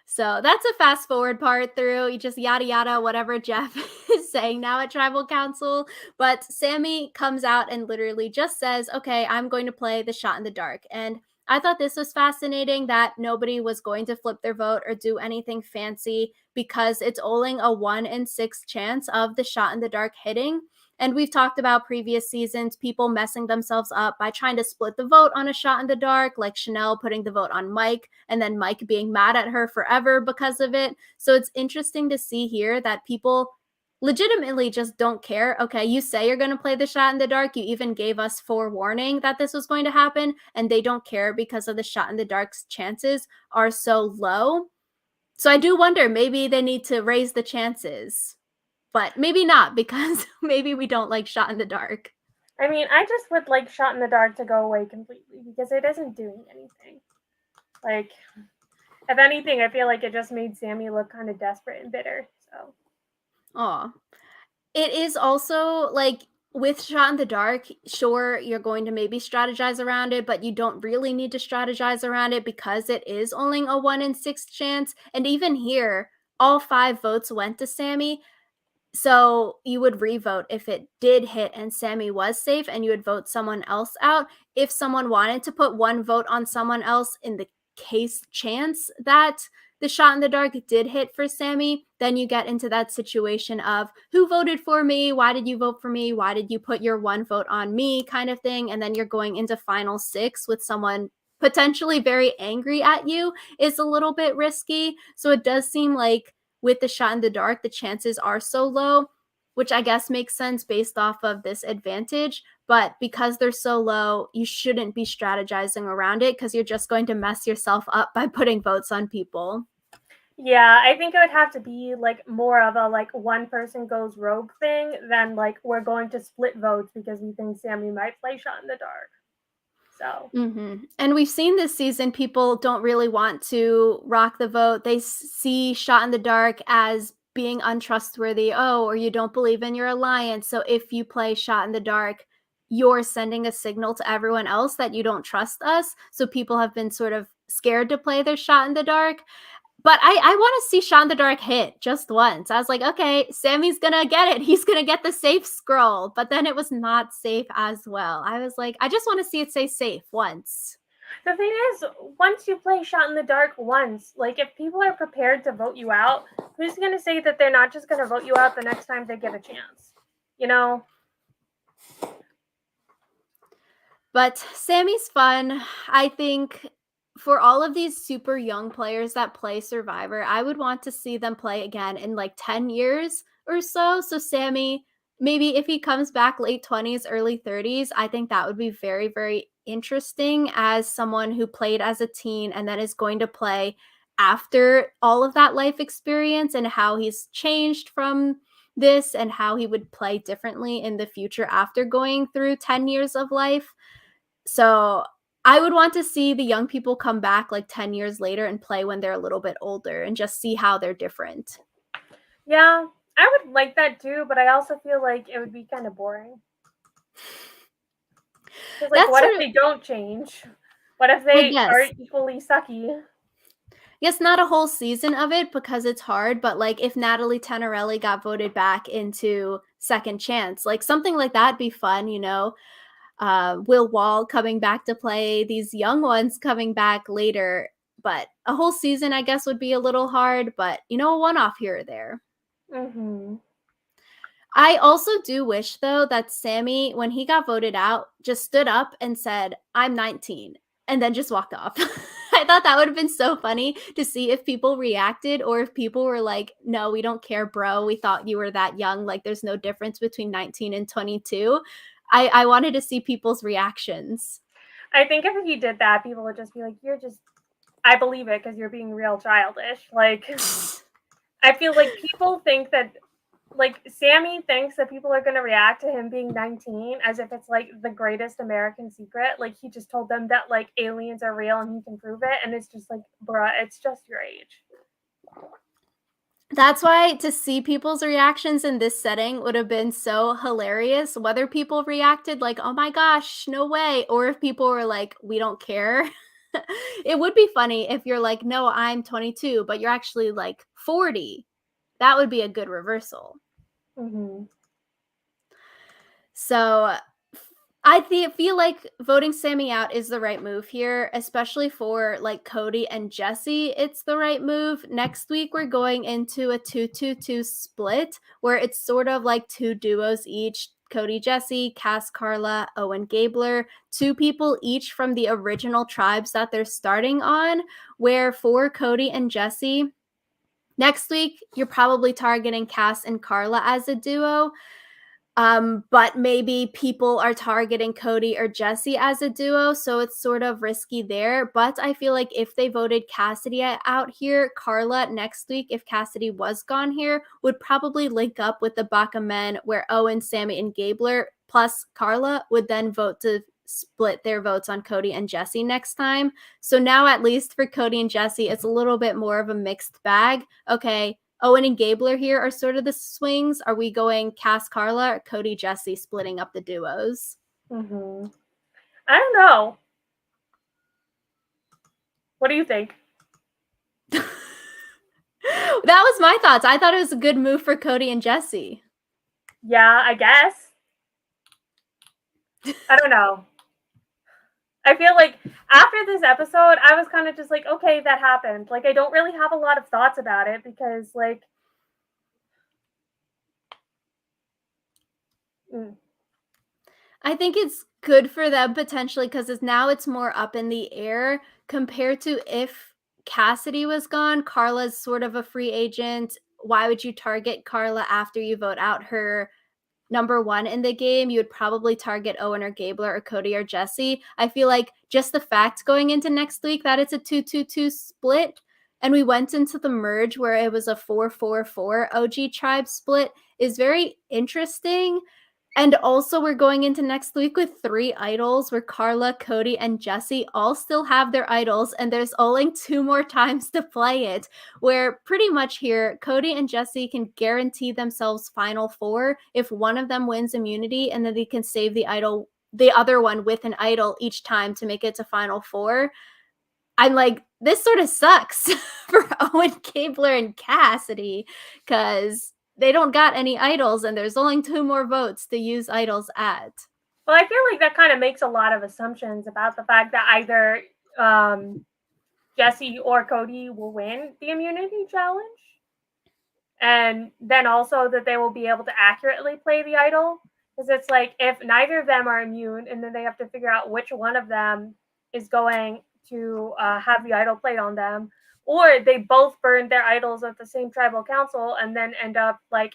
[SPEAKER 1] So that's a fast forward part through. You just yada yada, whatever Jeff is saying now at tribal council. But Sammy comes out and literally just says, okay, I'm going to play the shot in the dark. And I thought this was fascinating that nobody was going to flip their vote or do anything fancy because it's only a 1 in 6 chance of the shot in the dark hitting. And we've talked about previous seasons, people messing themselves up by trying to split the vote on a shot in the dark, like Chanel putting the vote on Mike and then Mike being mad at her forever because of it. So it's interesting to see here that people legitimately just don't care. Okay, you say you're going to play the shot in the dark. You even gave us forewarning that this was going to happen, and they don't care because of the shot in the dark's chances are so low. So I do wonder maybe they need to raise the chances, but maybe not because maybe we don't like shot in the dark.
[SPEAKER 2] I mean, I just would like Shot in the Dark to go away completely because it isn't doing anything. Like, if anything, I feel like it just made Sammy look kind of desperate and bitter. So,
[SPEAKER 1] Aw. It is also like with Shot in the Dark, sure, you're going to maybe strategize around it, but you don't really need to strategize around it because it is only a 1 in 6 chance. And even here, all 5 votes went to Sammy. So you would revote if it did hit and Sammy was safe, and you would vote someone else out. If someone wanted to put one vote on someone else in the case chance that the shot in the dark did hit for Sammy, then you get into that situation of who voted for me? Why did you vote for me? Why did you put your one vote on me? Kind of thing. And then you're going into final six with someone potentially very angry at you is a little bit risky. So it does seem like with the shot in the dark, the chances are so low, which I guess makes sense based off of this advantage. But because they're so low, you shouldn't be strategizing around it because you're just going to mess yourself up by putting votes on people.
[SPEAKER 2] yeah, I think it would have to be like more of a like one person goes rogue thing than like we're going to split votes because we think Sammy might play Shot in the Dark. So,
[SPEAKER 1] And we've seen this season, people don't really want to rock the vote. They see shot in the dark as being untrustworthy. Oh, or you don't believe in your alliance. So if you play shot in the dark, you're sending a signal to everyone else that you don't trust us. So people have been sort of scared to play their shot in the dark. But I want to see Sean the Dark hit just once. I was like, okay, Sammy's gonna get it. He's gonna get the safe scroll. But then it was not safe as well. I was like, I just want to see it say safe once.
[SPEAKER 2] the thing is, once you play Shot in the Dark once, like if people are prepared to vote you out, who's going to say that they're not just going to vote you out the next time they get a chance? You know?
[SPEAKER 1] But Sammy's fun. I think for all of these super young players that play Survivor, I would want to see them play again in like 10 years or so. So, Sammy, maybe if he comes back late 20s, early 30s, I think that would be very, very interesting as someone who played as a teen and then is going to play after all of that life experience and how he's changed from this and how he would play differently in the future after going through 10 years of life. So, I would want to see the young people come back, like, 10 years later and play when they're a little bit older and just see how they're different.
[SPEAKER 2] Yeah, I would like that too, but I also feel like it would be kind of boring. Because, like,
[SPEAKER 1] That's
[SPEAKER 2] what if
[SPEAKER 1] sort of
[SPEAKER 2] they don't change? What if
[SPEAKER 1] well,
[SPEAKER 2] they are
[SPEAKER 1] yes.
[SPEAKER 2] equally sucky?
[SPEAKER 1] Yes, not a whole season of it because it's hard, but, like, if Natalie Tenorelli got voted back into Second Chance, like, something like that'd be fun, you know? Will Wall coming back to play, these young ones coming back later, but a whole season, I guess, would be a little hard, but, you know, a one-off here or there.
[SPEAKER 2] Mm-hmm.
[SPEAKER 1] I also do wish though that Sammy, when he got voted out, just stood up and said, "I'm 19," and then just walked off. I thought that would have been so funny to see if people reacted or if people were like, "No, we don't care, bro. We thought you were that young. Like there's no difference between 19 and 22." I wanted to see people's reactions.
[SPEAKER 2] I think if he did that, people would just be like, you're just, I believe it because you're being real childish. Like, I feel like people think that like Sammy thinks that people are going to react to him being 19 as if it's like the greatest American secret. Like he just told them that like aliens are real and he can prove it. And it's just like, bruh, it's just your age.
[SPEAKER 1] That's why to see people's reactions in this setting would have been so hilarious, whether people reacted like, "Oh my gosh, no way," or if people were like, "We don't care." It would be funny if you're like, "No, I'm 22," but you're actually, like, 40. That would be a good reversal.
[SPEAKER 2] Mhm.
[SPEAKER 1] So, I feel like voting Sammy out is the right move here, especially for, like, Cody and Jesse, it's the right move. Next week, we're going into a 2-2-2 split where it's sort of like 2 duos each, Cody, Jesse, Cass, Carla, Owen, Gabler, 2 people each from the original tribes that they're starting on, where for Cody and Jesse, next week, you're probably targeting Cass and Carla as a duo. But maybe people are targeting Cody or Jesse as a duo, so it's sort of risky there. But I feel like if they voted Cassidy out here, Carla next week, if Cassidy was gone here, would probably link up with the Baka men where Owen, Sammy, and Gabler plus Carla would then vote to split their votes on Cody and Jesse next time. So now, at least for Cody and Jesse, it's a little bit more of a mixed bag. Okay, Owen and Gabler here are sort of the swings. Are we going Cass Carla or Cody Jesse splitting up the duos?
[SPEAKER 2] Mhm. I don't know. What do you think?
[SPEAKER 1] That was my thoughts. I thought it was a good move for Cody and Jesse.
[SPEAKER 2] Yeah, I guess. I don't know. I feel like after this episode, I was kind of just like, okay, that happened. Like, I don't really have a lot of thoughts about it because, like, mm,
[SPEAKER 1] I think it's good for them potentially because now it's more up in the air compared to if Cassidy was gone. Carla's sort of a free agent. Why would you target Carla after you vote out her number one in the game? You would probably target Owen or Gabler or Cody or Jesse. I feel like just the fact going into next week that it's a 2-2-2 split and we went into the merge where it was a 4-4-4 OG tribe split is very interesting. And also, we're going into next week with 3 idols where Carla, Cody, and Jesse all still have their idols, and there's only 2 more times to play it. Where pretty much here, Cody and Jesse can guarantee themselves Final Four if one of them wins immunity, and then they can save the other one with an idol each time to make it to Final Four. I'm like, this sort of sucks for Owen, Gabler, and Cassidy because they don't got any idols and there's only 2 more votes to use idols at.
[SPEAKER 2] well, I feel like that kind of makes a lot of assumptions about the fact that either um, Jesse or Cody will win the immunity challenge, and then also that they will be able to accurately play the idol. Because it's like if neither of them are immune, and then they have to figure out which one of them is going to have the idol played on them, or they both burn their idols at the same tribal council and then end up like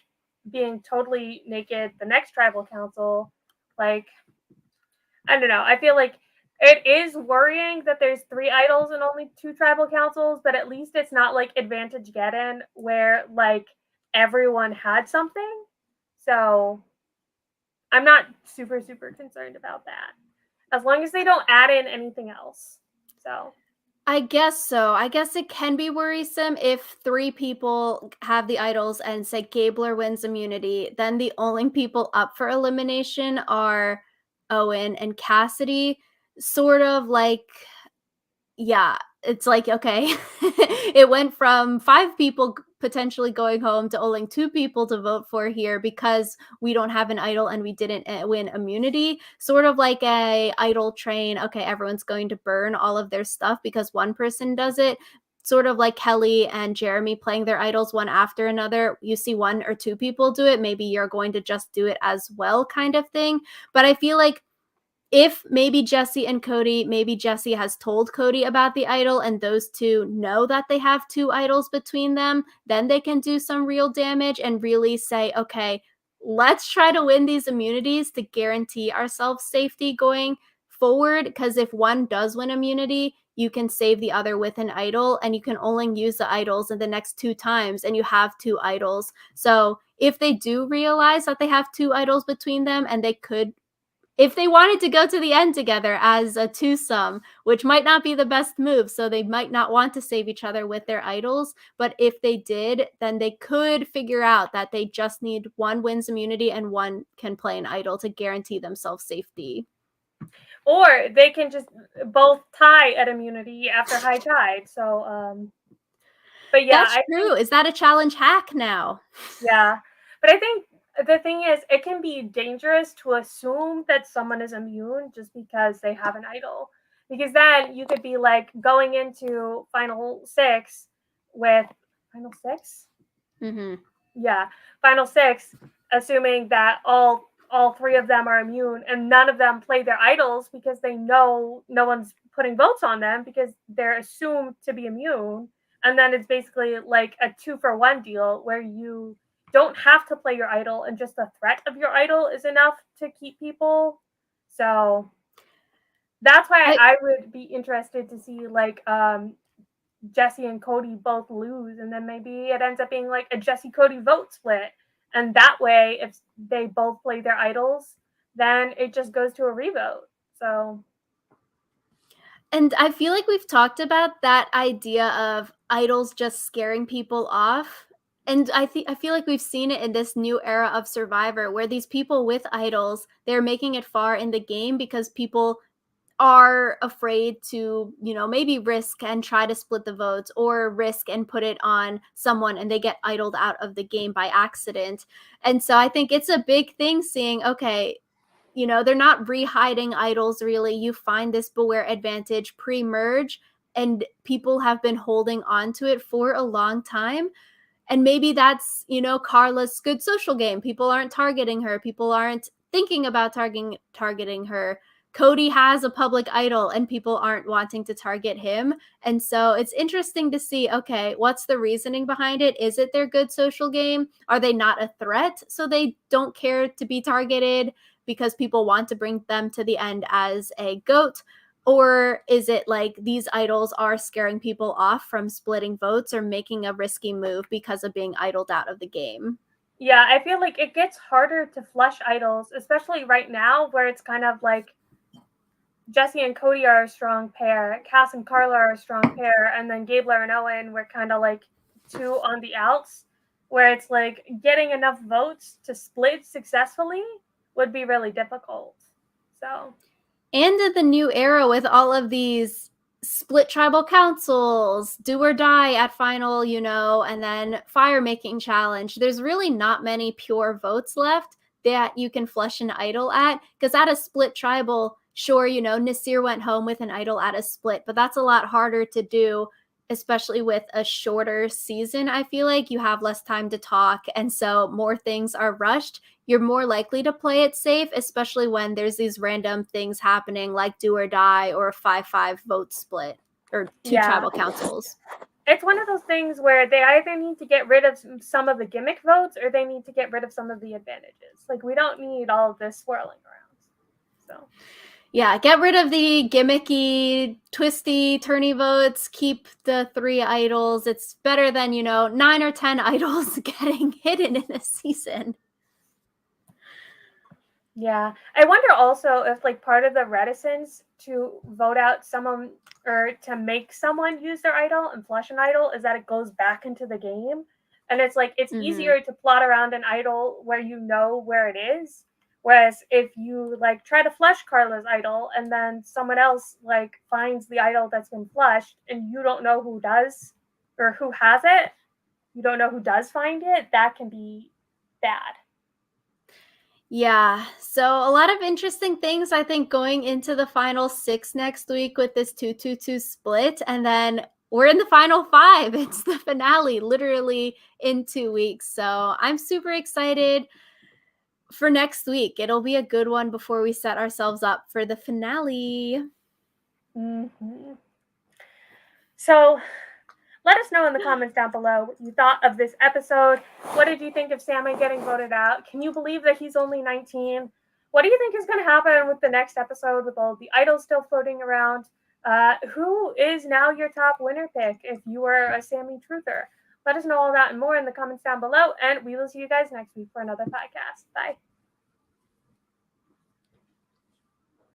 [SPEAKER 2] being totally naked the next tribal council. Like, I don't know. I feel like it is worrying that there's 3 idols and only 2 tribal councils, but at least it's not like Advantage Geddon where like everyone had something. So I'm not super concerned about that. As long as they don't add in anything else. So
[SPEAKER 1] I guess so. I guess it can be worrisome if 3 people have the idols and say Gabler wins immunity, then the only people up for elimination are Owen and Cassidy. Sort of like, yeah, it's like, okay, it went from 5 people potentially going home to only 2 people to vote for here because we don't have an idol and we didn't win immunity. Sort of like a idol train. Okay, everyone's going to burn all of their stuff because one person does it. Sort of like Kelly and Jeremy playing their idols one after another. You see 1 or 2 people do it, maybe you're going to just do it as well, kind of thing. But I feel like if maybe Jesse and Cody, maybe Jesse has told Cody about the idol and those 2 know that they have 2 idols between them, then they can do some real damage and really say, okay, let's try to win these immunities to guarantee ourselves safety going forward. Because if one does win immunity, you can save the other with an idol and you can only use the idols in the next 2 times and you have 2 idols. So if they do realize that they have 2 idols between them and they could, if they wanted to go to the end together as a twosome, which might not be the best move, so they might not want to save each other with their idols, but if they did, then they could figure out that they just need 1 wins immunity and 1 can play an idol to guarantee themselves safety.
[SPEAKER 2] Or they can just both tie at immunity after high tide. So, but yeah,
[SPEAKER 1] That's
[SPEAKER 2] I
[SPEAKER 1] true.
[SPEAKER 2] think
[SPEAKER 1] Is that a challenge hack now?
[SPEAKER 2] yeah. But I think the thing is, it can be dangerous to assume that someone is immune just because they have an idol. Because then you could be like going into final six with final six?
[SPEAKER 1] Mhm.
[SPEAKER 2] Yeah, final six, assuming that all three of them are immune and none of them play their idols because they know no one's putting votes on them because they're assumed to be immune. And then it's basically like a 2-for-1 deal where you don't have to play your idol and just the threat of your idol is enough to keep people. So that's why
[SPEAKER 1] I
[SPEAKER 2] I would be interested to see like Jesse and Cody both lose, and then maybe it ends up being like a Jesse Cody vote split. And that way, if they both play their idols, then it just goes to a revote. So
[SPEAKER 1] And I feel like we've talked about that idea of idols just scaring people off. And I feel like we've seen it in this new era of Survivor where these people with idols, they're making it far in the game because people are afraid to, maybe risk and try to split the votes or risk and put it on someone and they get idled out of the game by accident. And so I think it's a big thing seeing, okay, they're not rehiding idols really. You find this beware advantage pre-merge and people have been holding on to it for a long time. And maybe that's, Carla's good social game. People aren't targeting her. People aren't thinking about targeting her. Cody has a public idol and people aren't wanting to target him. And so it's interesting to see, okay, what's the reasoning behind it? Is it their good social game? Are they not a threat so they don't care to be targeted because people want to bring them to the end as a goat? Or is it like these idols are scaring people off from splitting votes or making a risky move because of being idled out of the game?
[SPEAKER 2] yeah, I feel like it gets harder to flush idols, especially right now where it's kind of like Jesse and Cody are a strong pair, Cass and Carla are a strong pair, and then Gabler and Owen were kind of like two on the outs, where it's like getting enough votes to split successfully would be really difficult. So
[SPEAKER 1] And in the new era with all of these split tribal councils, do or die at final, and then fire making challenge, there's really not many pure votes left that you can flush an idol at. Because at a split tribal, sure, Nasir went home with an idol at a split, but that's a lot harder to do, especially with a shorter season. I feel like you have less time to talk. And so more things are rushed. You're more likely to play it safe, especially when there's these random things happening like do or die or a 5-5 vote split or two
[SPEAKER 2] yeah,
[SPEAKER 1] tribal councils.
[SPEAKER 2] it's one of those things where they either need to get rid of some of the gimmick votes or they need to get rid of some of the advantages. Like we don't need all of this swirling around. So
[SPEAKER 1] Yeah, get rid of the gimmicky, twisty, turny votes. Keep the 3 idols. It's better than, 9 or 10 idols getting hidden in a season.
[SPEAKER 2] yeah, I wonder also if like part of the reticence to vote out someone or to make someone use their idol and flush an idol is that it goes back into the game. And it's like it's
[SPEAKER 1] Mm-hmm.
[SPEAKER 2] easier to plot around an idol where you know where it is. Whereas if you like try to flush Carla's idol and then someone else like finds the idol that's been flushed and you don't know who does or who has it, you don't know who does find it, that can be bad.
[SPEAKER 1] Yeah. So a lot of interesting things, I think, going into the final 6 next week with this 2-2-2 split. And then we're in the final 5. It's the finale literally in 2 weeks. So I'm super excited for next week. It'll be a good one before we set ourselves up for the finale.
[SPEAKER 2] Mm-hmm. So let us know in the comments down below what you thought of this episode. What did you think of Sammy getting voted out? Can you believe that he's only 19? What do you think is going to happen with the next episode with all the idols still floating around? Who is now your top winner pick if you are a Sammy truther? Let us know all that and more in the comments down below, and we will see you guys next week for another podcast. Bye.